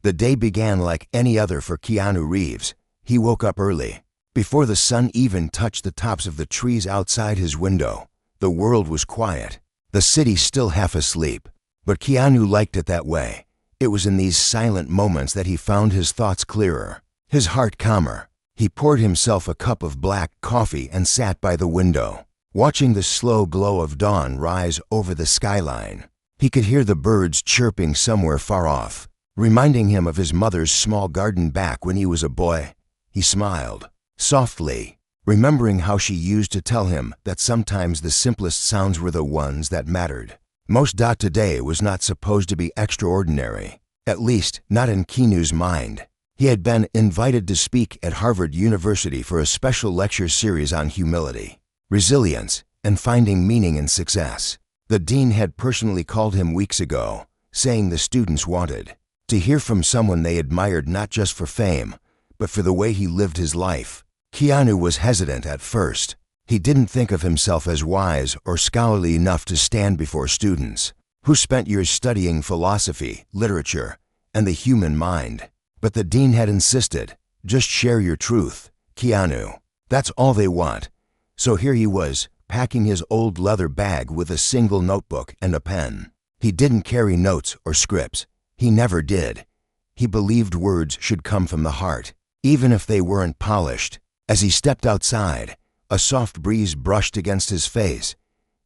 The day began like any other for Keanu Reeves. He woke up early. Before the sun even touched the tops of the trees outside his window, the world was quiet. The city still half asleep. But Keanu liked it that way. It was in these silent moments that he found his thoughts clearer, his heart calmer. He poured himself a cup of black coffee and sat by the window, watching the slow glow of dawn rise over the skyline. He could hear the birds chirping somewhere far off, reminding him of his mother's small garden back when he was a boy. He smiled, softly, remembering how she used to tell him that sometimes the simplest sounds were the ones that mattered. Most today was not supposed to be extraordinary, at least not in Keanu's mind. He had been invited to speak at Harvard University for a special lecture series on humility, resilience, and finding meaning in success. The dean had personally called him weeks ago, saying the students wanted to hear from someone they admired not just for fame, but for the way he lived his life. Keanu was hesitant at first. He didn't think of himself as wise or scholarly enough to stand before students who spent years studying philosophy, literature, and the human mind. But the dean had insisted, just share your truth, Keanu. That's all they want. So here he was, packing his old leather bag with a single notebook and a pen. He didn't carry notes or scripts. He never did. He believed words should come from the heart, even if they weren't polished. As he stepped outside, a soft breeze brushed against his face.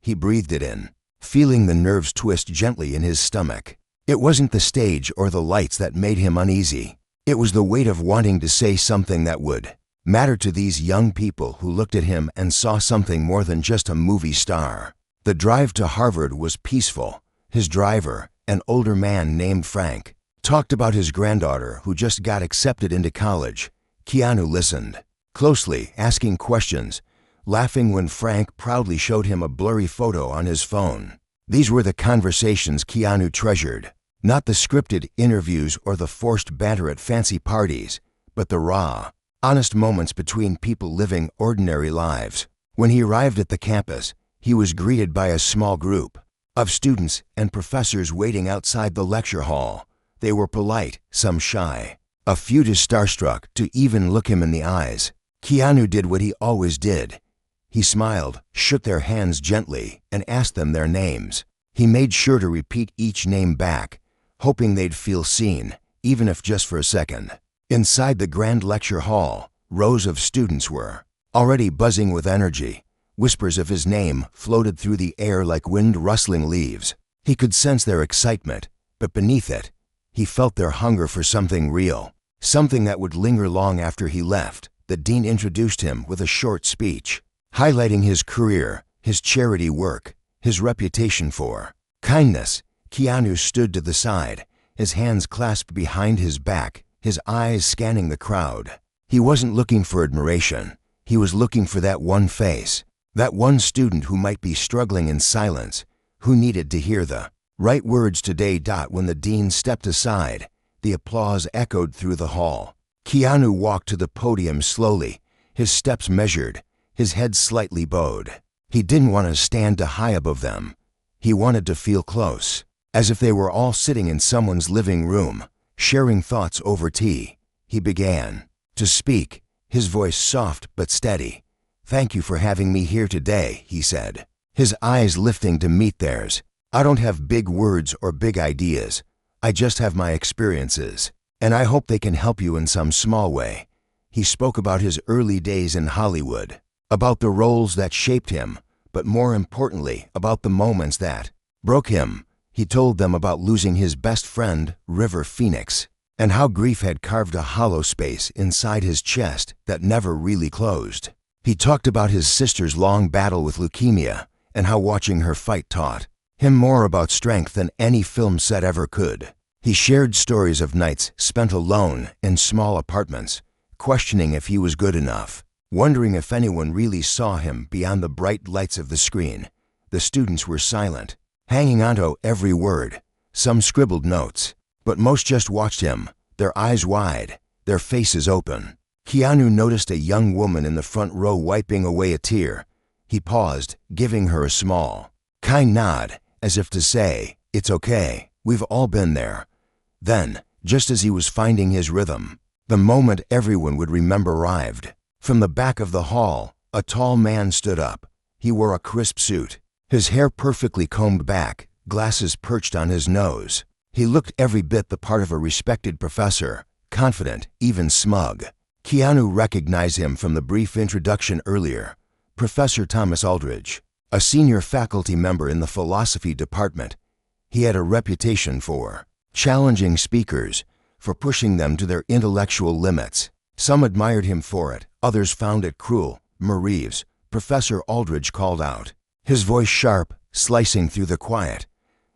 He breathed it in, feeling the nerves twist gently in his stomach. It wasn't the stage or the lights that made him uneasy. It was the weight of wanting to say something that would matter to these young people who looked at him and saw something more than just a movie star. The drive to Harvard was peaceful. His driver, an older man named Frank, talked about his granddaughter who just got accepted into college. Keanu listened closely, asking questions, laughing when Frank proudly showed him a blurry photo on his phone. These were the conversations Keanu treasured, not the scripted interviews or the forced banter at fancy parties, but the raw, honest moments between people living ordinary lives. When he arrived at the campus, he was greeted by a small group of students and professors waiting outside the lecture hall. They were polite, some shy, a few too starstruck to even look him in the eyes. Keanu did what he always did. He smiled, shook their hands gently, and asked them their names. He made sure to repeat each name back, hoping they'd feel seen, even if just for a second. Inside the grand lecture hall, rows of students were already buzzing with energy. Whispers of his name floated through the air like wind rustling leaves. He could sense their excitement, but beneath it, he felt their hunger for something real, something that would linger long after he left. The dean introduced him with a short speech, highlighting his career, his charity work, his reputation for kindness. Keanu stood to the side, his hands clasped behind his back, his eyes scanning the crowd. He wasn't looking for admiration. He was looking for that one face, that one student who might be struggling in silence, who needed to hear the right words today. When the dean stepped aside, the applause echoed through the hall. Keanu walked to the podium slowly, his steps measured, his head slightly bowed. He didn't want to stand too high above them. He wanted to feel close, as if they were all sitting in someone's living room, sharing thoughts over tea. He began to speak, his voice soft but steady. "Thank you for having me here today," he said, his eyes lifting to meet theirs. "I don't have big words or big ideas. I just have my experiences, and I hope they can help you in some small way." He spoke about his early days in Hollywood, about the roles that shaped him, but more importantly, about the moments that broke him. He told them about losing his best friend, River Phoenix, and how grief had carved a hollow space inside his chest that never really closed. He talked about his sister's long battle with leukemia and how watching her fight taught him more about strength than any film set ever could. He shared stories of nights spent alone in small apartments, questioning if he was good enough, wondering if anyone really saw him beyond the bright lights of the screen. The students were silent, hanging onto every word. Some scribbled notes, but most just watched him, their eyes wide, their faces open. Keanu noticed a young woman in the front row wiping away a tear. He paused, giving her a small, kind nod, as if to say, "It's okay, we've all been there." Then, just as he was finding his rhythm. The moment everyone would remember arrived. From the back of the hall, a tall man stood up. He wore a crisp suit, his hair perfectly combed back, glasses perched on his nose. He looked every bit the part of a respected professor, confident, even smug. Keanu recognized him from the brief introduction earlier. Professor Thomas Aldridge, a senior faculty member in the philosophy department. He had a reputation for challenging speakers, for pushing them to their intellectual limits. Some admired him for it, others found it cruel. Reeves, Professor Aldridge called out, his voice sharp, slicing through the quiet.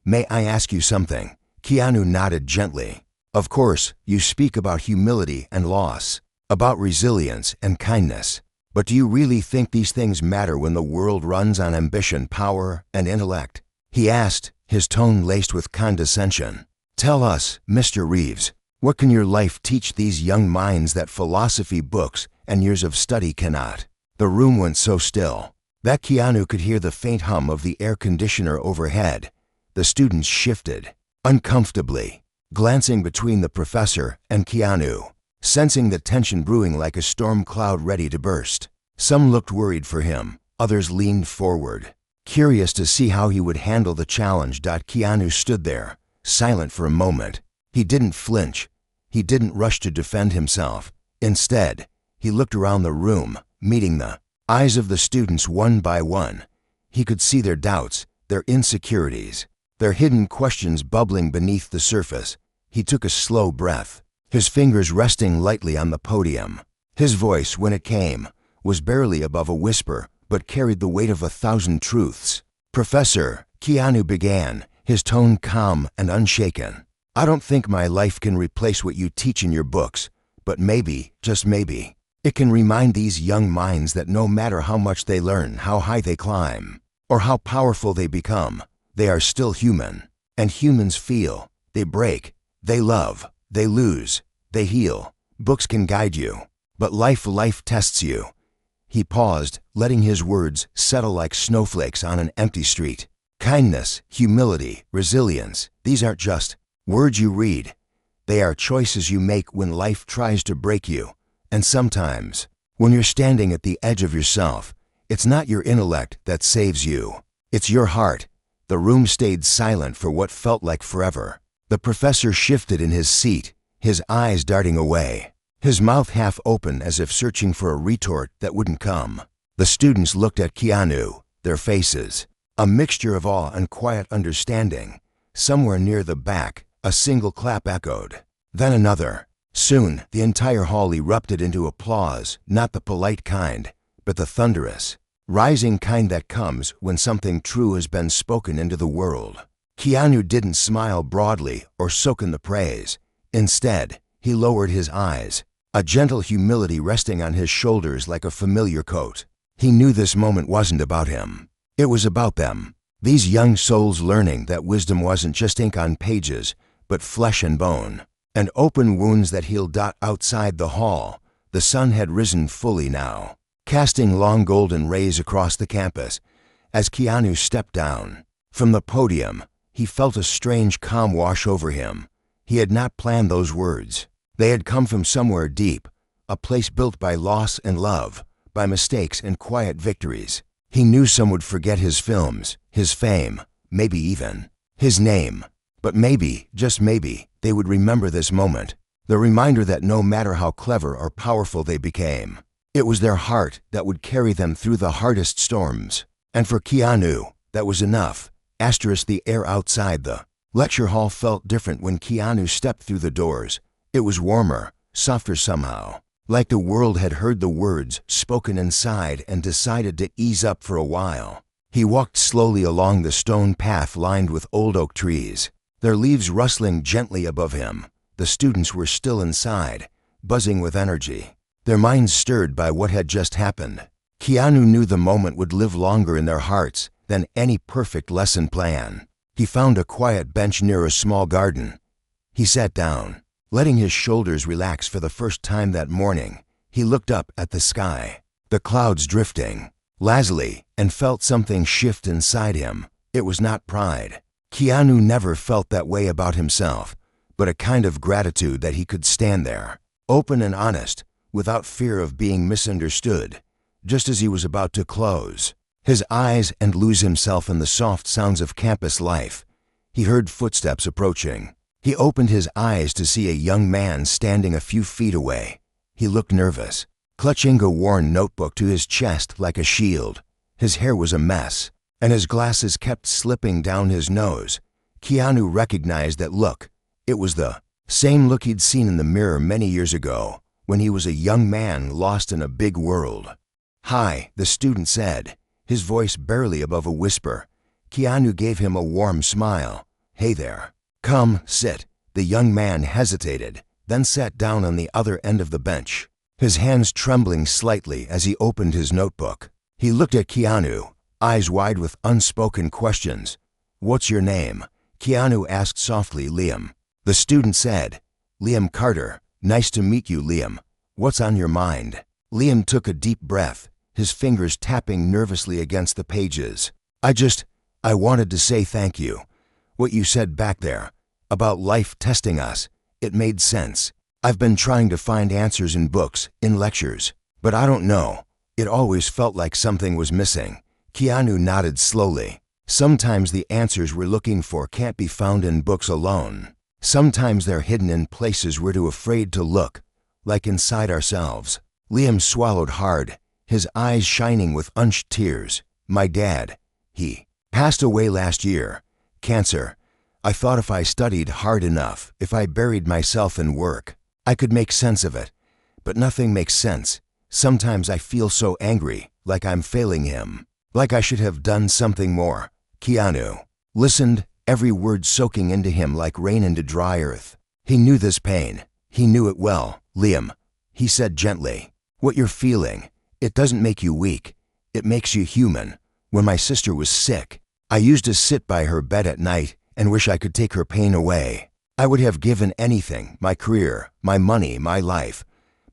"May I ask you something?" Keanu nodded gently. "Of course, you speak about humility and loss, about resilience and kindness. But do you really think these things matter when the world runs on ambition, power, and intellect?" he asked, his tone laced with condescension. "Tell us, Mr. Reeves, what can your life teach these young minds that philosophy books and years of study cannot?" The room went so still that Keanu could hear the faint hum of the air conditioner overhead. The students shifted, uncomfortably, glancing between the professor and Keanu, sensing the tension brewing like a storm cloud ready to burst. Some looked worried for him, others leaned forward, curious to see how he would handle the challenge. Keanu stood there, silent for a moment. He didn't flinch. He didn't rush to defend himself. Instead, he looked around the room, meeting the eyes of the students one by one. He could see their doubts, their insecurities, their hidden questions bubbling beneath the surface. He took a slow breath, his fingers resting lightly on the podium. His voice, when it came, was barely above a whisper, but carried the weight of 1,000 truths. "Professor," Keanu began, his tone calm and unshaken, "I don't think my life can replace what you teach in your books, but maybe, just maybe, it can remind these young minds that no matter how much they learn, how high they climb, or how powerful they become, they are still human. And humans feel, they break, they love, they lose, they heal. Books can guide you, but life tests you." He paused, letting his words settle like snowflakes on an empty street. Kindness, humility, resilience, these aren't just words you read. They are choices you make when life tries to break you. And sometimes, when you're standing at the edge of yourself, it's not your intellect that saves you. It's your heart. The room stayed silent for what felt like forever. The professor shifted in his seat, his eyes darting away, his mouth half open as if searching for a retort that wouldn't come. The students looked at Keanu, their faces a mixture of awe and quiet understanding. Somewhere near the back, a single clap echoed, then another. Soon, the entire hall erupted into applause, not the polite kind, but the thunderous, rising kind that comes when something true has been spoken into the world. Keanu didn't smile broadly or soak in the praise. Instead, he lowered his eyes, a gentle humility resting on his shoulders like a familiar coat. He knew this moment wasn't about him. It was about them, these young souls learning that wisdom wasn't just ink on pages, but flesh and bone, and open wounds that healed. Outside the hall, the sun had risen fully now, casting long golden rays across the campus. As Keanu stepped down from the podium, he felt a strange calm wash over him. He had not planned those words. They had come from somewhere deep, a place built by loss and love, by mistakes and quiet victories. He knew some would forget his films, his fame, maybe even his name. But maybe, just maybe, they would remember this moment, the reminder that no matter how clever or powerful they became, it was their heart that would carry them through the hardest storms. And for Keanu, that was enough. The air outside the lecture hall felt different when Keanu stepped through the doors. It was warmer, softer somehow, like the world had heard the words spoken inside and decided to ease up for a while. He walked slowly along the stone path lined with old oak trees, their leaves rustling gently above him. The students were still inside, buzzing with energy, their minds stirred by what had just happened. Keanu knew the moment would live longer in their hearts than any perfect lesson plan. He found a quiet bench near a small garden. He sat down, letting his shoulders relax for the first time that morning. He looked up at the sky, the clouds drifting lazily, and felt something shift inside him. It was not pride. Keanu never felt that way about himself, but a kind of gratitude that he could stand there, open and honest, without fear of being misunderstood. Just as he was about to close his eyes and lose himself in the soft sounds of campus life, he heard footsteps approaching. He opened his eyes to see a young man standing a few feet away. He looked nervous, clutching a worn notebook to his chest like a shield. His hair was a mess, and his glasses kept slipping down his nose. Keanu recognized that look. It was the same look he'd seen in the mirror many years ago, when he was a young man lost in a big world. "Hi," the student said, his voice barely above a whisper. Keanu gave him a warm smile. "Hey there. Come, sit." The young man hesitated, then sat down on the other end of the bench, his hands trembling slightly as he opened his notebook. He looked at Keanu, eyes wide with unspoken questions. "What's your name?" Keanu asked softly. "Liam." The student said. "Liam Carter. Nice to meet you, Liam. What's on your mind?" Liam took a deep breath, his fingers tapping nervously against the pages. I wanted to say thank you. What you said back there, about life testing us, it made sense. I've been trying to find answers in books, in lectures, but I don't know. It always felt like something was missing." Keanu nodded slowly. Sometimes the answers we're looking for can't be found in books alone. Sometimes they're hidden in places we're too afraid to look, like inside ourselves. Liam swallowed hard, his eyes shining with unshed tears. "My dad, he passed away last year. Cancer. I thought if I studied hard enough, if I buried myself in work, I could make sense of it. But nothing makes sense. Sometimes I feel so angry, like I'm failing him, like I should have done something more." Keanu listened, every word soaking into him like rain into dry earth. He knew this pain. He knew it well. "Liam," he said gently, "what you're feeling, it doesn't make you weak. It makes you human. When my sister was sick, I used to sit by her bed at night and wish I could take her pain away. I would have given anything, my career, my money, my life.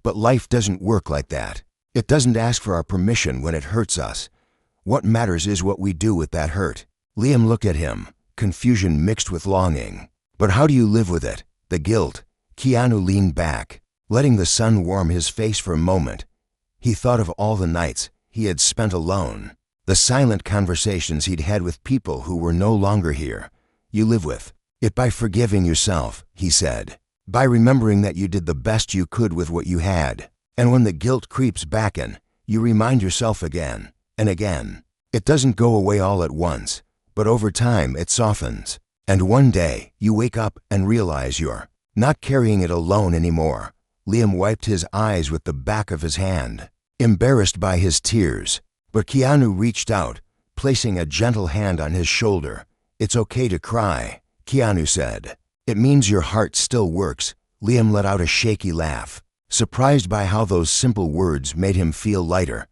But life doesn't work like that. It doesn't ask for our permission when it hurts us. What matters is what we do with that hurt." Liam looked at him, confusion mixed with longing. "But how do you live with it? The guilt?" Keanu leaned back, letting the sun warm his face for a moment. He thought of all the nights he had spent alone, the silent conversations he'd had with people who were no longer here. "You live with it by forgiving yourself," he said, "by remembering that you did the best you could with what you had. And when the guilt creeps back in, you remind yourself again and again. It doesn't go away all at once, but over time it softens. And one day you wake up and realize you're not carrying it alone anymore." Liam wiped his eyes with the back of his hand, embarrassed by his tears. But Keanu reached out, placing a gentle hand on his shoulder. "It's okay to cry," Keanu said. "It means your heart still works." Liam let out a shaky laugh, surprised by how those simple words made him feel lighter.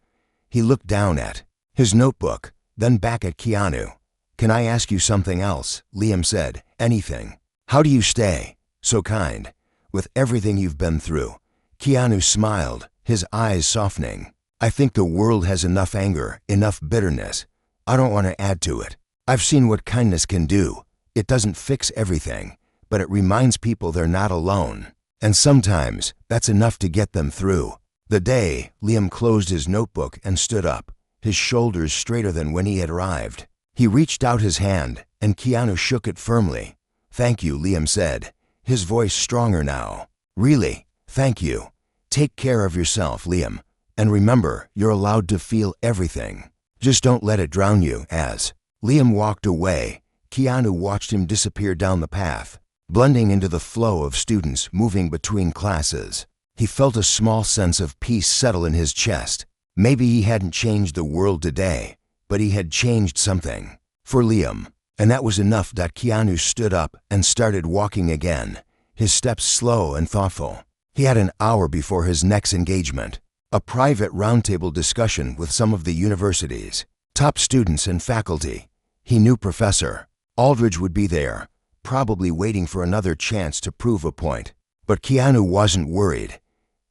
He looked down at his notebook, then back at Keanu. "Can I ask you something else?" Liam said. "Anything. How do you stay so kind with everything you've been through?" Keanu smiled, his eyes softening. "I think the world has enough anger, enough bitterness. I don't want to add to it. I've seen what kindness can do. It doesn't fix everything, but it reminds people they're not alone. And sometimes that's enough to get them through." The day, Liam closed his notebook and stood up, his shoulders straighter than when he had arrived. He reached out his hand, and Keanu shook it firmly. "Thank you," Liam said, his voice stronger now. "Really, thank you. Take care of yourself, Liam. And remember, you're allowed to feel everything. Just don't let it drown you." As Liam walked away, Keanu watched him disappear down the path, blending into the flow of students moving between classes. He felt a small sense of peace settle in his chest. Maybe he hadn't changed the world today, but he had changed something for Liam, and that was enough. Keanu stood up and started walking again, his steps slow and thoughtful. He had an hour before his next engagement, a private roundtable discussion with some of the university's top students and faculty. He knew Professor Aldridge would be there, probably waiting for another chance to prove a point. But Keanu wasn't worried.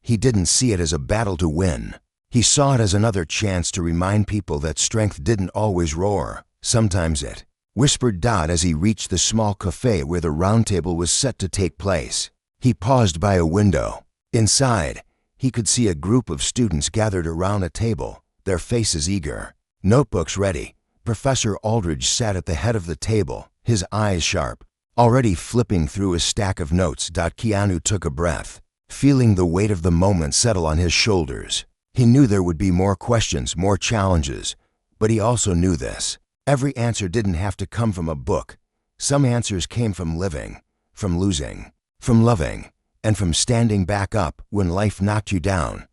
He didn't see it as a battle to win. He saw it as another chance to remind people that strength didn't always roar. Sometimes it whispered Dot as he reached the small cafe where the round table was set to take place. He paused by a window. Inside, he could see a group of students gathered around a table, their faces eager. Notebooks ready, Professor Aldridge sat at the head of the table, his eyes sharp. Already flipping through his stack of notes, Keanu took a breath, feeling the weight of the moment settle on his shoulders. He knew there would be more questions, more challenges, but he also knew this. Every answer didn't have to come from a book. Some answers came from living, from losing, from loving, and from standing back up when life knocked you down.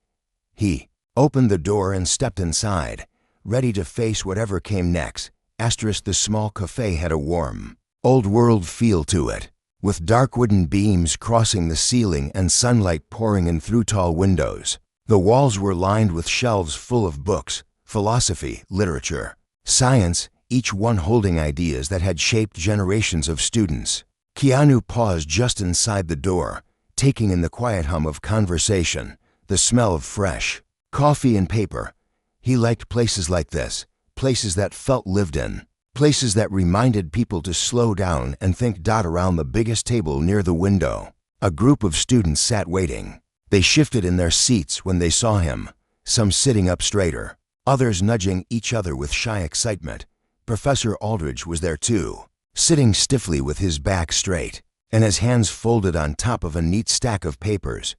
He opened the door and stepped inside, ready to face whatever came next. The small cafe had a warm, old-world feel to it, with dark wooden beams crossing the ceiling and sunlight pouring in through tall windows. The walls were lined with shelves full of books, philosophy, literature, science, each one holding ideas that had shaped generations of students. Keanu paused just inside the door, taking in the quiet hum of conversation, the smell of fresh coffee and paper. He liked places like this, places that felt lived in, places that reminded people to slow down and think. Around the biggest table near the window, a group of students sat waiting. They shifted in their seats when they saw him, some sitting up straighter, others nudging each other with shy excitement. Professor Aldridge was there too, sitting stiffly with his back straight and his hands folded on top of a neat stack of papers.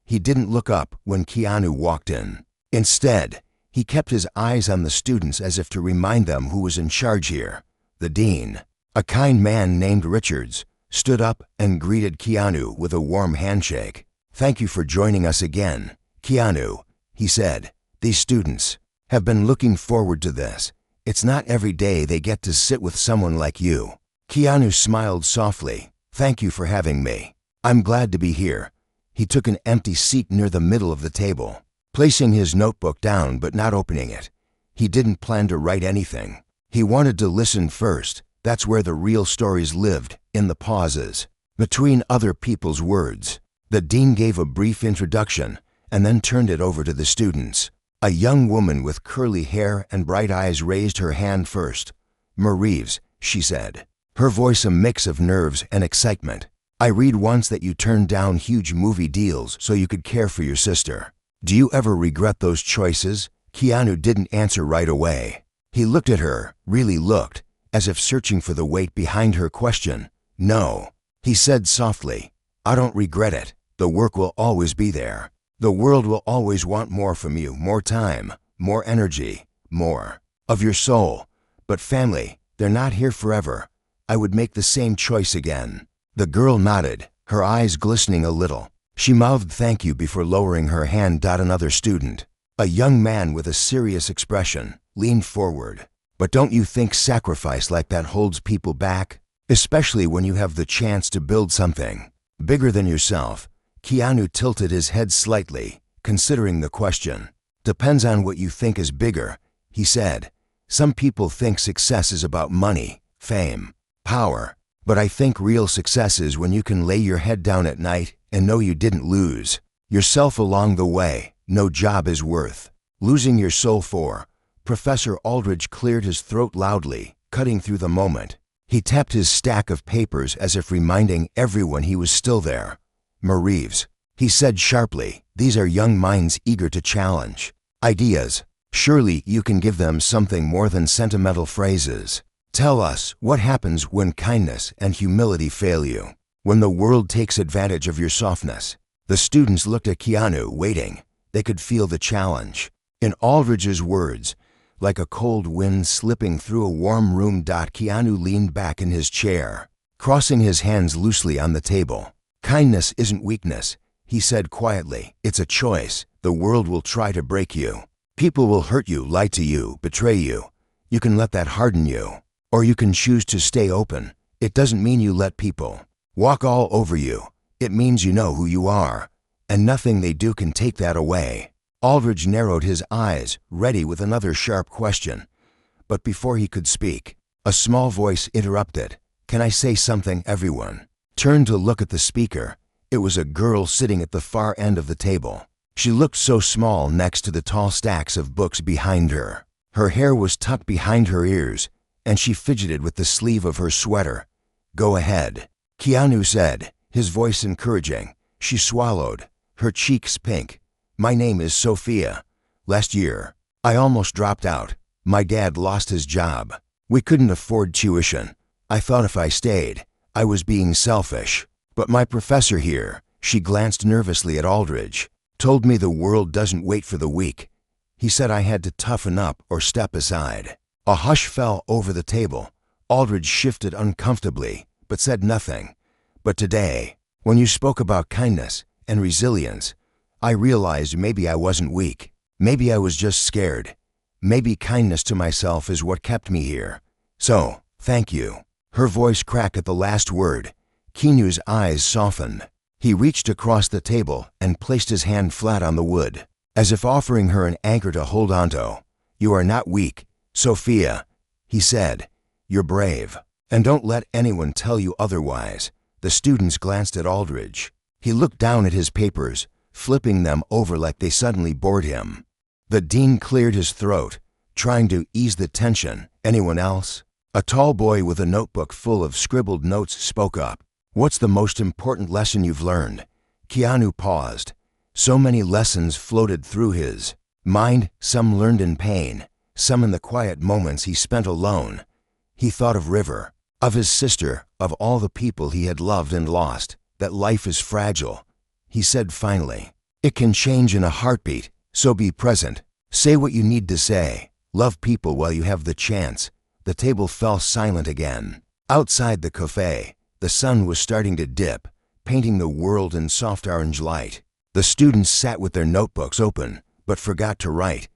He didn't look up when Keanu walked in. Instead, he kept his eyes on the students as if to remind them who was in charge here. The dean, a kind man named Richards, stood up and greeted Keanu with a warm handshake. "Thank you for joining us again, Keanu," he said. "These students have been looking forward to this. It's not every day they get to sit with someone like you." Keanu smiled softly. "Thank you for having me. I'm glad to be here." He took an empty seat near the middle of the table, placing his notebook down but not opening it. He didn't plan to write anything. He wanted to listen first. That's where the real stories lived, in the pauses, between other people's words. The dean gave a brief introduction and then turned it over to the students. A young woman with curly hair and bright eyes raised her hand first. "Reeves," she said, her voice a mix of nerves and excitement. "I read once that you turned down huge movie deals so you could care for your sister. Do you ever regret those choices?" Keanu didn't answer right away. He looked at her, really looked, as if searching for the weight behind her question. "No," he said softly. "I don't regret it. The work will always be there. The world will always want more from you, more time, more energy, more of your soul. But family, they're not here forever. I would make the same choice again." The girl nodded, her eyes glistening a little. She mouthed thank you before lowering her hand. Another student, a young man with a serious expression, leaned forward. "But don't you think sacrifice like that holds people back? Especially when you have the chance to build something bigger than yourself?" Keanu tilted his head slightly, considering the question. "Depends on what you think is bigger," he said. "Some people think success is about money, fame, power. But I think real success is when you can lay your head down at night and know you didn't lose yourself along the way. No job is worth losing your soul for." Professor Aldridge cleared his throat loudly, cutting through the moment. He tapped his stack of papers as if reminding everyone he was still there. "Reeves," he said sharply, "these are young minds eager to challenge ideas. Surely you can give them something more than sentimental phrases. Tell us what happens when kindness and humility fail you, when the world takes advantage of your softness." The students looked at Keanu, waiting. They could feel the challenge in Aldridge's words, like a cold wind slipping through a warm room. Keanu leaned back in his chair, crossing his hands loosely on the table. "Kindness isn't weakness," he said quietly. "It's a choice. The world will try to break you. People will hurt you, lie to you, betray you. You can let that harden you. Or you can choose to stay open. It doesn't mean you let people walk all over you. It means you know who you are, and nothing they do can take that away." Aldridge narrowed his eyes, ready with another sharp question. But before he could speak, a small voice interrupted. "Can I say something?" Everyone turned to look at the speaker. It was a girl sitting at the far end of the table. She looked so small next to the tall stacks of books behind her. Her hair was tucked behind her ears, and she fidgeted with the sleeve of her sweater. "Go ahead," Keanu said, his voice encouraging. She swallowed, her cheeks pink. "My name is Sophia. Last year, I almost dropped out. My dad lost his job. We couldn't afford tuition. I thought if I stayed, I was being selfish. But my professor here," she glanced nervously at Aldridge, "told me the world doesn't wait for the weak. He said I had to toughen up or step aside." A hush fell over the table. Aldridge shifted uncomfortably, but said nothing. "But today, when you spoke about kindness and resilience, I realized maybe I wasn't weak. Maybe I was just scared. Maybe kindness to myself is what kept me here. So, thank you." Her voice cracked at the last word. Keanu's eyes softened. He reached across the table and placed his hand flat on the wood, as if offering her an anchor to hold onto. "You are not weak, Sophia," he said. "You're brave. And don't let anyone tell you otherwise." The students glanced at Aldridge. He looked down at his papers, flipping them over like they suddenly bored him. The dean cleared his throat, trying to ease the tension. "Anyone else?" A tall boy with a notebook full of scribbled notes spoke up. "What's the most important lesson you've learned?" Keanu paused. So many lessons floated through his mind, some learned in pain, some in the quiet moments he spent alone. He thought of River, of his sister, of all the people he had loved and lost, that life is fragile. He said finally, "It can change in a heartbeat, so be present. Say what you need to say. Love people while you have the chance." The table fell silent again. Outside the cafe, the sun was starting to dip, painting the world in soft orange light. The students sat with their notebooks open, but forgot to write.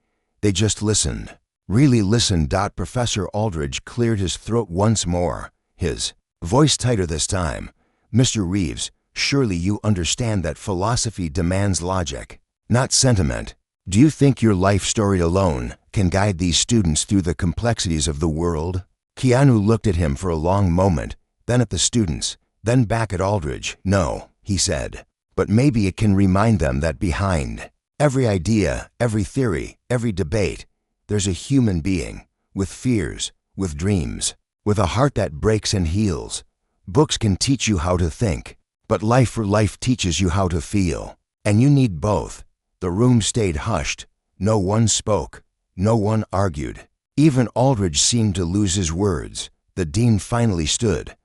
They just listened. Really listened. Professor Aldridge cleared his throat once more, his voice tighter this time. "Mr. Reeves, surely you understand that philosophy demands logic, not sentiment. Do you think your life story alone can guide these students through the complexities of the world?" Keanu looked at him for a long moment, then at the students, then back at Aldridge. "No," he said, "but maybe it can remind them that behind every idea, every theory, every debate, there's a human being, with fears, with dreams, with a heart that breaks and heals. Books can teach you how to think, but life for life teaches you how to feel. And you need both." The room stayed hushed. No one spoke. No one argued. Even Aldridge seemed to lose his words. The dean finally stood.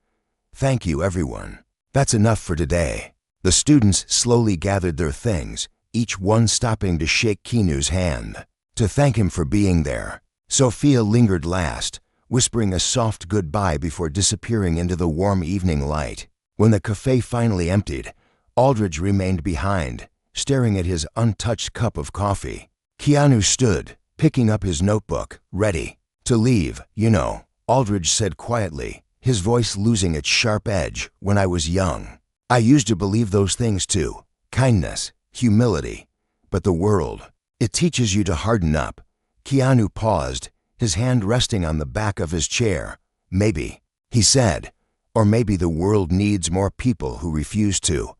"Thank you, everyone. That's enough for today." The students slowly gathered their things, each one stopping to shake Keanu's hand, to thank him for being there. Sophia lingered last, whispering a soft goodbye before disappearing into the warm evening light. When the cafe finally emptied, Aldridge remained behind, staring at his untouched cup of coffee. Keanu stood, picking up his notebook, ready to leave. "You know," Aldridge said quietly, his voice losing its sharp edge, "when I was young, I used to believe those things too. Kindness, humility. But the world, it teaches you to harden up." Keanu paused, his hand resting on the back of his chair. "Maybe," he said, "or maybe the world needs more people who refuse to."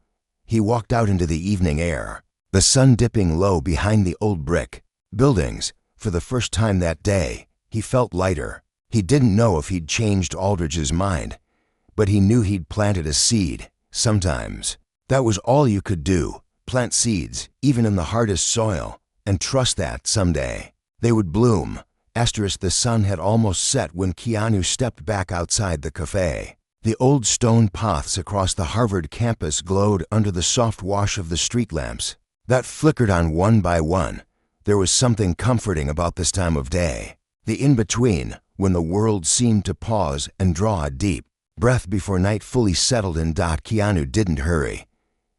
He walked out into the evening air, the sun dipping low behind the old brick buildings. For the first time that day, he felt lighter. He didn't know if he'd changed Aldridge's mind, but he knew he'd planted a seed. Sometimes that was all you could do, plant seeds, even in the hardest soil, and trust that someday they would bloom. The sun had almost set when Keanu stepped back outside the cafe. The old stone paths across the Harvard campus glowed under the soft wash of the street lamps that flickered on one by one. There was something comforting about this time of day, the in-between, when the world seemed to pause and draw a deep breath before night fully settled in. Keanu didn't hurry.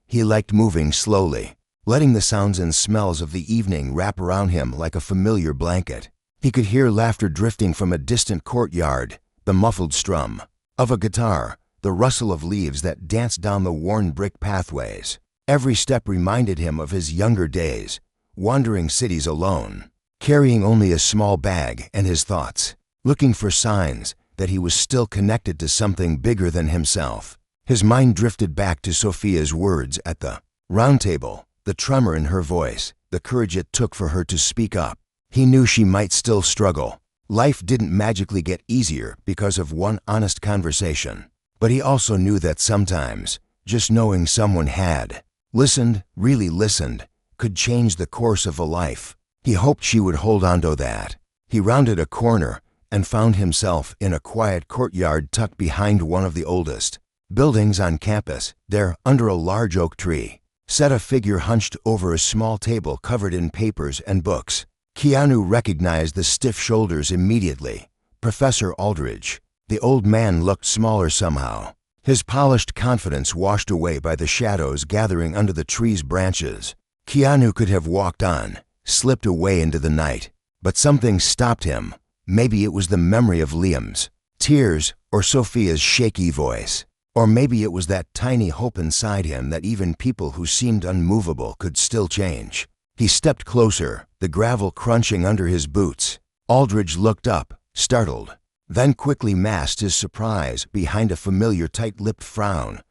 He liked moving slowly, letting the sounds and smells of the evening wrap around him like a familiar blanket. He could hear laughter drifting from a distant courtyard, the muffled strum of a guitar, the rustle of leaves that danced down the worn brick pathways. Every step reminded him of his younger days, wandering cities alone, carrying only a small bag and his thoughts, looking for signs that he was still connected to something bigger than himself. His mind drifted back to Sophia's words at the round table, the tremor in her voice, the courage it took for her to speak up. He knew she might still struggle, Life didn't magically get easier because of one honest conversation. But he also knew that sometimes, just knowing someone had listened, really listened, could change the course of a life. He hoped she would hold on to that. He rounded a corner and found himself in a quiet courtyard tucked behind one of the oldest buildings on campus. There, under a large oak tree, sat a figure hunched over a small table covered in papers and books. Keanu recognized the stiff shoulders immediately. Professor Aldridge. The old man looked smaller somehow, his polished confidence washed away by the shadows gathering under the tree's branches. Keanu could have walked on, slipped away into the night, but something stopped him. Maybe it was the memory of Liam's tears or Sophia's shaky voice. Or maybe it was that tiny hope inside him that even people who seemed unmovable could still change. He stepped closer, the gravel crunching under his boots. Aldridge looked up, startled, then quickly masked his surprise behind a familiar tight-lipped frown.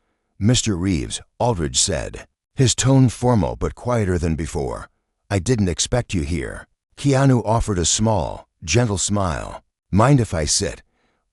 "Mr. Reeves," Aldridge said, his tone formal but quieter than before. "I didn't expect you here." Keanu offered a small, gentle smile. "Mind if I sit?"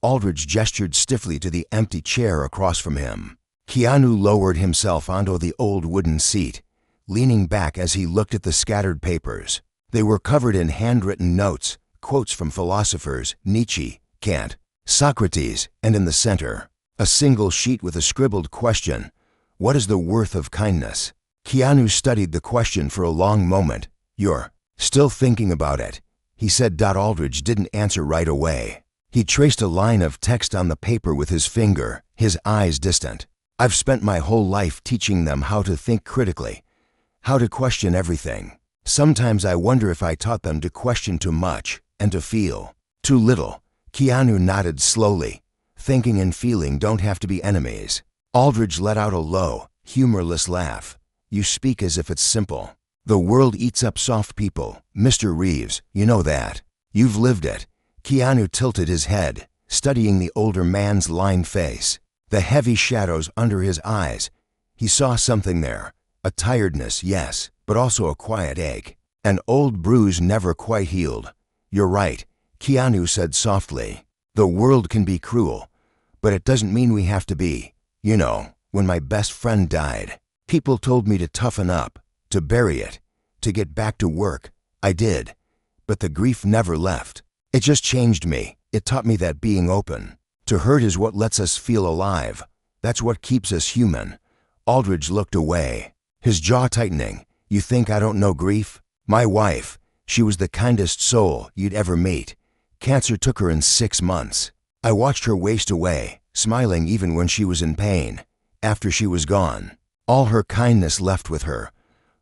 Aldridge gestured stiffly to the empty chair across from him. Keanu lowered himself onto the old wooden seat, leaning back as he looked at the scattered papers. They were covered in handwritten notes, quotes from philosophers, Nietzsche, Kant, Socrates, and in the center, a single sheet with a scribbled question: "What is the worth of kindness?" Keanu studied the question for a long moment. "You're still thinking about it," he said. Aldridge didn't answer right away. He traced a line of text on the paper with his finger, his eyes distant. "I've spent my whole life teaching them how to think critically, how to question everything. Sometimes I wonder if I taught them to question too much and to feel too little." Keanu nodded slowly. "Thinking and feeling don't have to be enemies." Aldridge let out a low, humorless laugh. "You speak as if it's simple. The world eats up soft people, Mr. Reeves, you know that. You've lived it." Keanu tilted his head, studying the older man's lined face, the heavy shadows under his eyes. He saw something there, a tiredness, yes, but also a quiet ache, an old bruise never quite healed. "You're right," Keanu said softly. "The world can be cruel, but it doesn't mean we have to be. You know, when my best friend died, people told me to toughen up, to bury it, to get back to work. I did, but the grief never left. It just changed me. It taught me that being open to hurt is what lets us feel alive. That's what keeps us human." Aldridge looked away, his jaw tightening. "You think I don't know grief? My wife, she was the kindest soul you'd ever meet. Cancer took her in 6 months. I watched her waste away, smiling even when she was in pain. After she was gone, all her kindness left with her.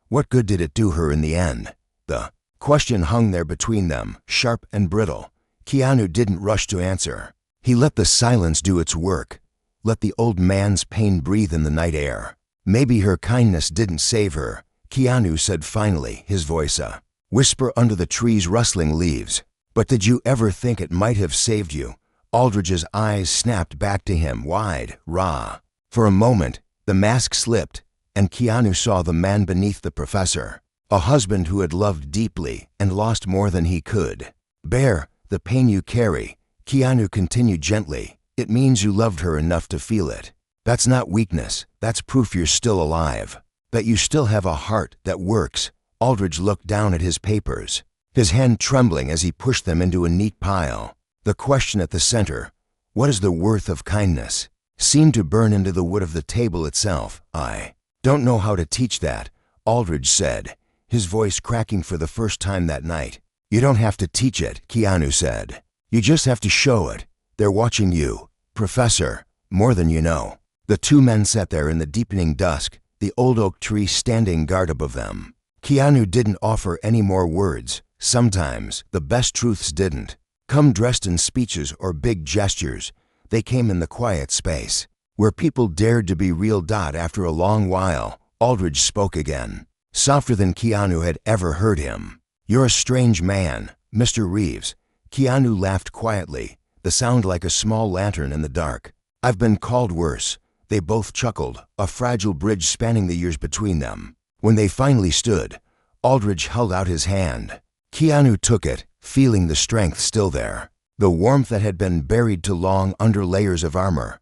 What good did it do her in the end?" The question hung there between them, sharp and brittle. Keanu didn't rush to answer. He let the silence do its work, let the old man's pain breathe in the night air. "Maybe her kindness didn't save her," Keanu said finally, his voice a whisper under the tree's rustling leaves. "But did you ever think it might have saved you?" Aldridge's eyes snapped back to him, wide, raw. For a moment, the mask slipped, and Keanu saw the man beneath the professor, a husband who had loved deeply and lost more than he could bear. "The pain you carry," Keanu continued gently, "it means you loved her enough to feel it. That's not weakness, that's proof you're still alive, that you still have a heart that works." Aldridge looked down at his papers, his hand trembling as he pushed them into a neat pile. The question at the center, "What is the worth of kindness?" seemed to burn into the wood of the table itself. "I don't know how to teach that," Aldridge said, his voice cracking for the first time that night. "You don't have to teach it," Keanu said. "You just have to show it. They're watching you, Professor, more than you know." The two men sat there in the deepening dusk, the old oak tree standing guard above them. Keanu didn't offer any more words. Sometimes the best truths didn't come dressed in speeches or big gestures. They came in the quiet space, where people dared to be real. After a long while, Aldridge spoke again, softer than Keanu had ever heard him. "You're a strange man, Mr. Reeves." Keanu laughed quietly, the sound like a small lantern in the dark. "I've been called worse." They both chuckled, a fragile bridge spanning the years between them. When they finally stood, Aldridge held out his hand. Keanu took it, feeling the strength still there, the warmth that had been buried too long under layers of armor.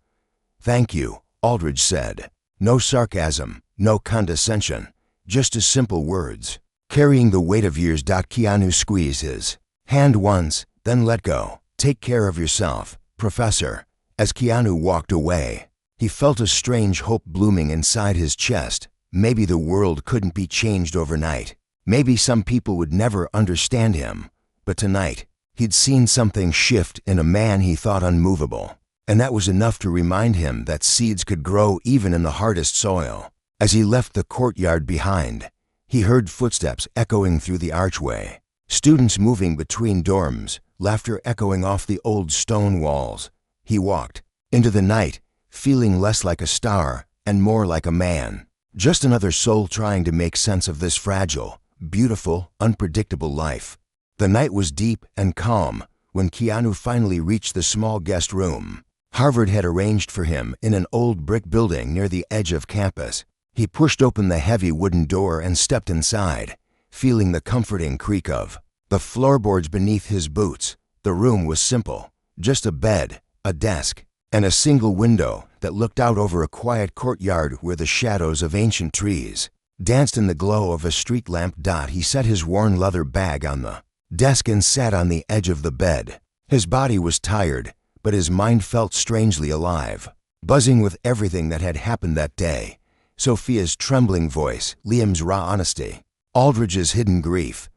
"Thank you," Aldridge said. No sarcasm, no condescension, just as simple words, carrying the weight of years. Keanu squeezed his hand once, then let go. "Take care of yourself, Professor." As Keanu walked away, he felt a strange hope blooming inside his chest. Maybe the world couldn't be changed overnight. Maybe some people would never understand him. But tonight, he'd seen something shift in a man he thought unmovable. And that was enough to remind him that seeds could grow even in the hardest soil. As he left the courtyard behind, he heard footsteps echoing through the archway. Students moving between dorms, laughter echoing off the old stone walls. He walked into the night, feeling less like a star and more like a man. Just another soul trying to make sense of this fragile, beautiful, unpredictable life. The night was deep and calm when Keanu finally reached the small guest room Harvard had arranged for him in an old brick building near the edge of campus. He pushed open the heavy wooden door and stepped inside, feeling the comforting creak of the floorboards beneath his boots. The room was simple, just a bed, a desk, and a single window that looked out over a quiet courtyard where the shadows of ancient trees danced in the glow of a street lamp. He set his worn leather bag on the desk and sat on the edge of the bed. His body was tired, but his mind felt strangely alive, buzzing with everything that had happened that day. Sophia's trembling voice, Liam's raw honesty, Aldridge's hidden grief.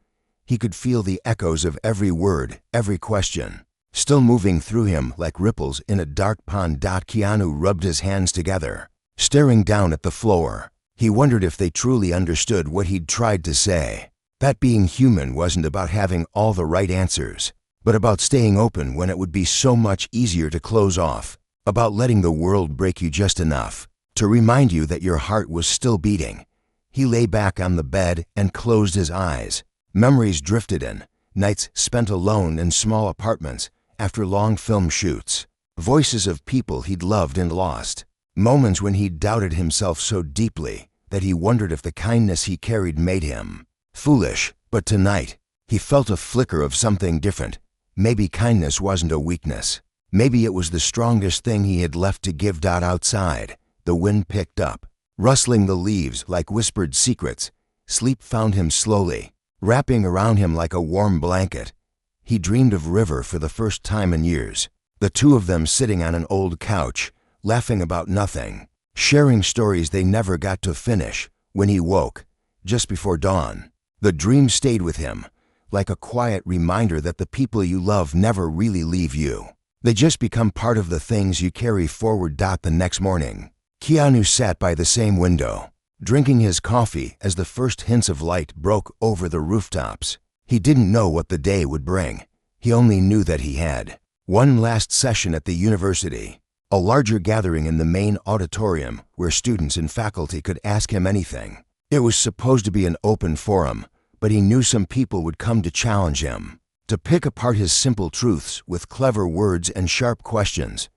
He could feel the echoes of every word, every question, still moving through him like ripples in a dark pond. Keanu rubbed his hands together, staring down at the floor. He wondered if they truly understood what he'd tried to say. That being human wasn't about having all the right answers, but about staying open when it would be so much easier to close off, about letting the world break you just enough to remind you that your heart was still beating. He lay back on the bed and closed his eyes. Memories drifted in, nights spent alone in small apartments after long film shoots, voices of people he'd loved and lost, moments when he'd doubted himself so deeply that he wondered if the kindness he carried made him foolish. But tonight, he felt a flicker of something different. Maybe kindness wasn't a weakness. Maybe it was the strongest thing he had left to give. Outside, the wind picked up, rustling the leaves like whispered secrets. Sleep found him slowly, wrapping around him like a warm blanket. He dreamed of River for the first time in years, the two of them sitting on an old couch, laughing about nothing, sharing stories they never got to finish. When he woke, just before dawn, the dream stayed with him, like a quiet reminder that the people you love never really leave you. They just become part of the things you carry forward. The next morning, Keanu sat by the same window, drinking his coffee as the first hints of light broke over the rooftops. He didn't know what the day would bring. He only knew that he had one last session at the university, a larger gathering in the main auditorium where students and faculty could ask him anything. It was supposed to be an open forum, but he knew some people would come to challenge him, to pick apart his simple truths with clever words and sharp questions.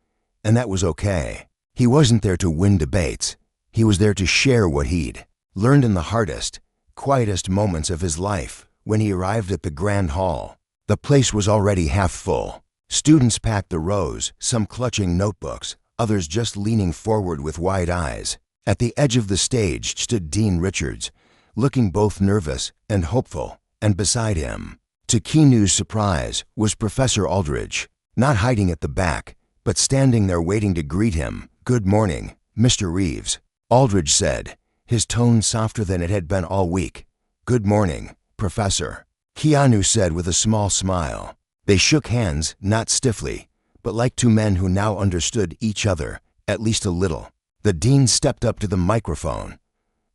And that was okay. He wasn't there to win debates. He was there to share what he'd learned in the hardest, quietest moments of his life. When he arrived at the grand hall, the place was already half full. Students packed the rows, some clutching notebooks, others just leaning forward with wide eyes. At the edge of the stage stood Dean Richards, looking both nervous and hopeful, and beside him, to Keanu's surprise, was Professor Aldridge, not hiding at the back, but standing there waiting to greet him. "Good morning, Mr. Reeves," Aldridge said, his tone softer than it had been all week. "Good morning, Professor," Keanu said with a small smile. They shook hands, not stiffly, but like two men who now understood each other, at least a little. The dean stepped up to the microphone.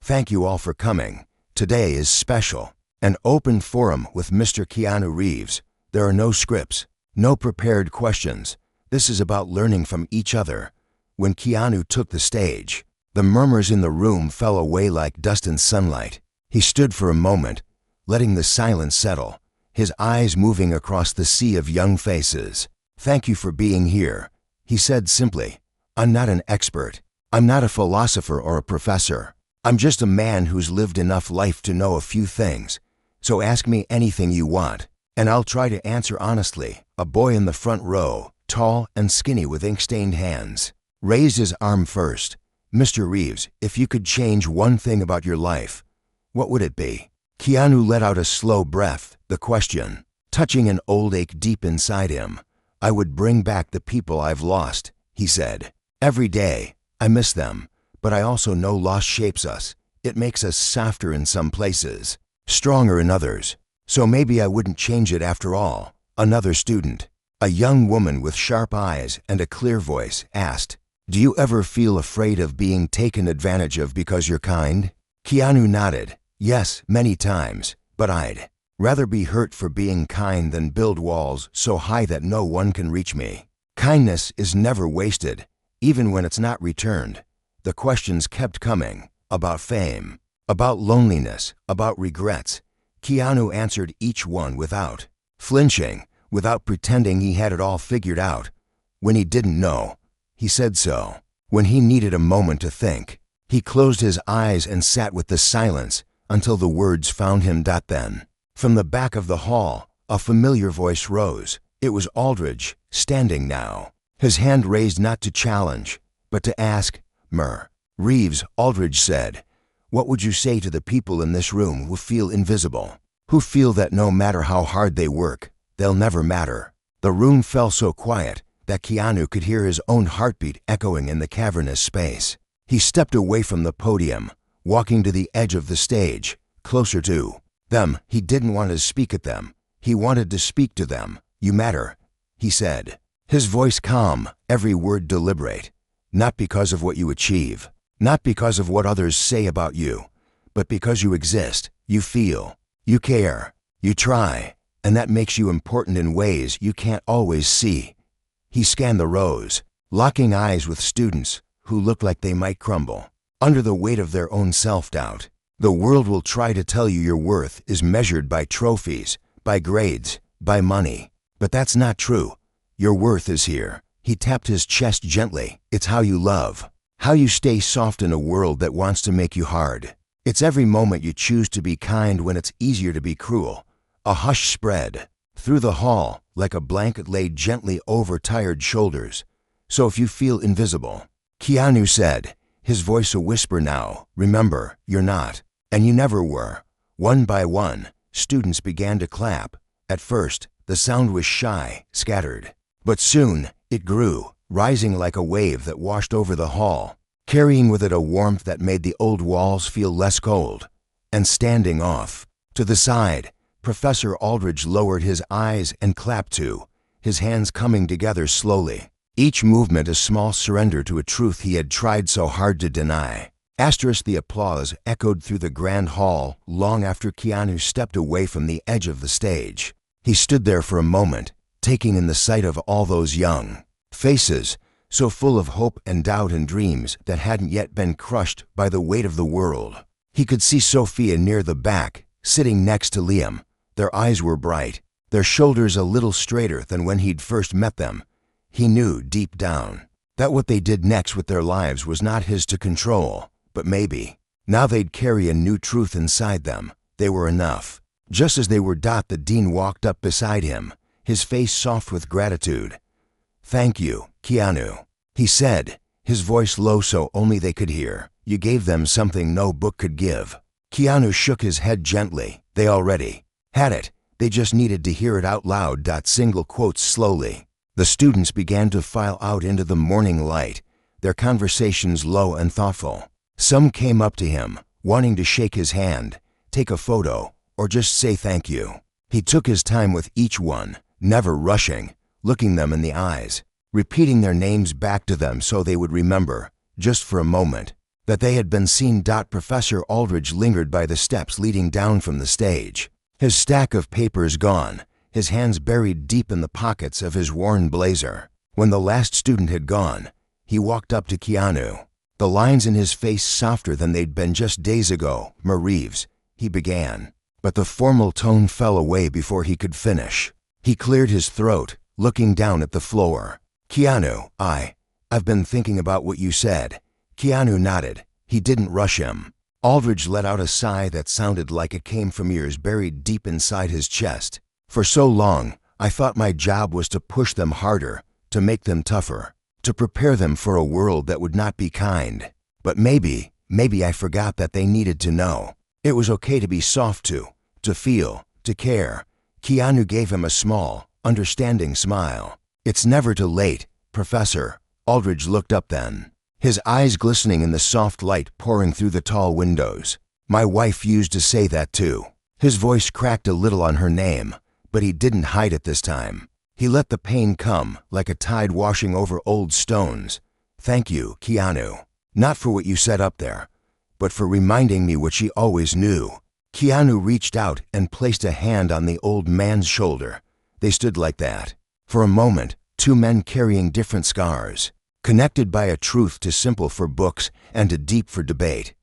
"Thank you all for coming. Today is special. An open forum with Mr. Keanu Reeves. There are no scripts, no prepared questions. This is about learning from each other." When Keanu took the stage, the murmurs in the room fell away like dust in sunlight. He stood for a moment, letting the silence settle, his eyes moving across the sea of young faces. "Thank you for being here," he said simply. "I'm not an expert. I'm not a philosopher or a professor. I'm just a man who's lived enough life to know a few things. So ask me anything you want." And I'll try to answer honestly. A boy in the front row, tall and skinny with ink-stained hands, raised his arm first. Mr. Reeves, if you could change one thing about your life, what would it be? Keanu let out a slow breath, the question, touching an old ache deep inside him. I would bring back the people I've lost, he said. Every day, I miss them, but I also know loss shapes us. It makes us softer in some places, stronger in others. So maybe I wouldn't change it after all. Another student, a young woman with sharp eyes and a clear voice, asked, do you ever feel afraid of being taken advantage of because you're kind? Keanu nodded. Yes, many times, but I'd rather be hurt for being kind than build walls so high that no one can reach me. Kindness is never wasted, even when it's not returned. The questions kept coming, about fame, about loneliness, about regrets. Keanu answered each one without flinching, without pretending he had it all figured out. When he didn't know, he said so. When he needed a moment to think, he closed his eyes and sat with the silence until the words found him. Then, from the back of the hall, a familiar voice rose. It was Aldridge, standing now, his hand raised not to challenge, but to ask. Reeves, Aldridge said, what would you say to the people in this room who feel invisible, who feel that no matter how hard they work, they'll never matter? The room fell so quiet that Keanu could hear his own heartbeat echoing in the cavernous space. He stepped away from the podium, walking to the edge of the stage, closer to them. He didn't want to speak at them. He wanted to speak to them. You matter, he said, his voice calm, every word deliberate. Not because of what you achieve, not because of what others say about you, but because you exist, you feel, you care, you try, and that makes you important in ways you can't always see. He scanned the rows, locking eyes with students who looked like they might crumble under the weight of their own self-doubt. The world will try to tell you your worth is measured by trophies, by grades, by money. But that's not true. Your worth is here. He tapped his chest gently. It's how you love, how you stay soft in a world that wants to make you hard. It's every moment you choose to be kind when it's easier to be cruel. A hush spread through the hall like a blanket laid gently over tired shoulders. So if you feel invisible, Keanu said, his voice a whisper now, remember, you're not, and you never were. One by one, students began to clap. At first, the sound was shy, scattered. But soon, it grew, rising like a wave that washed over the hall, carrying with it a warmth that made the old walls feel less cold. And standing off to the side, Professor Aldridge lowered his eyes and clapped too, his hands coming together slowly, each movement a small surrender to a truth he had tried so hard to deny. The applause echoed through the grand hall long after Keanu stepped away from the edge of the stage. He stood there for a moment, taking in the sight of all those young faces, so full of hope and doubt and dreams that hadn't yet been crushed by the weight of the world. He could see Sophia near the back, sitting next to Liam. Their eyes were bright, their shoulders a little straighter than when he'd first met them. He knew deep down that what they did next with their lives was not his to control, but maybe now they'd carry a new truth inside them. They were enough. Just as they were, the dean walked up beside him, his face soft with gratitude. Thank you, Keanu, he said, his voice low so only they could hear. You gave them something no book could give. Keanu shook his head gently. They already had it. They just needed to hear it out loud. Single quotes slowly. The students began to file out into the morning light, their conversations low and thoughtful. Some came up to him, wanting to shake his hand, take a photo, or just say thank you. He took his time with each one, never rushing, looking them in the eyes, repeating their names back to them so they would remember, just for a moment, that they had been seen. Professor Aldridge lingered by the steps leading down from the stage, his stack of papers gone, his hands buried deep in the pockets of his worn blazer. When the last student had gone, he walked up to Keanu, the lines in his face softer than they'd been just days ago. Reeves, he began, but the formal tone fell away before he could finish. He cleared his throat, looking down at the floor. Keanu, I've been thinking about what you said. Keanu nodded. He didn't rush him. Aldridge let out a sigh that sounded like it came from ears buried deep inside his chest. For so long, I thought my job was to push them harder, to make them tougher, to prepare them for a world that would not be kind. But maybe I forgot that they needed to know. It was okay to be soft to feel, to care. Keanu gave him a small, understanding smile. It's never too late, Professor. Aldridge looked up then, his eyes glistening in the soft light pouring through the tall windows. My wife used to say that too. His voice cracked a little on her name, but he didn't hide it this time. He let the pain come, like a tide washing over old stones. Thank you, Keanu. Not for what you said up there, but for reminding me what she always knew. Keanu reached out and placed a hand on the old man's shoulder. They stood like that. For a moment, two men carrying different scars, connected by a truth too simple for books and too deep for debate.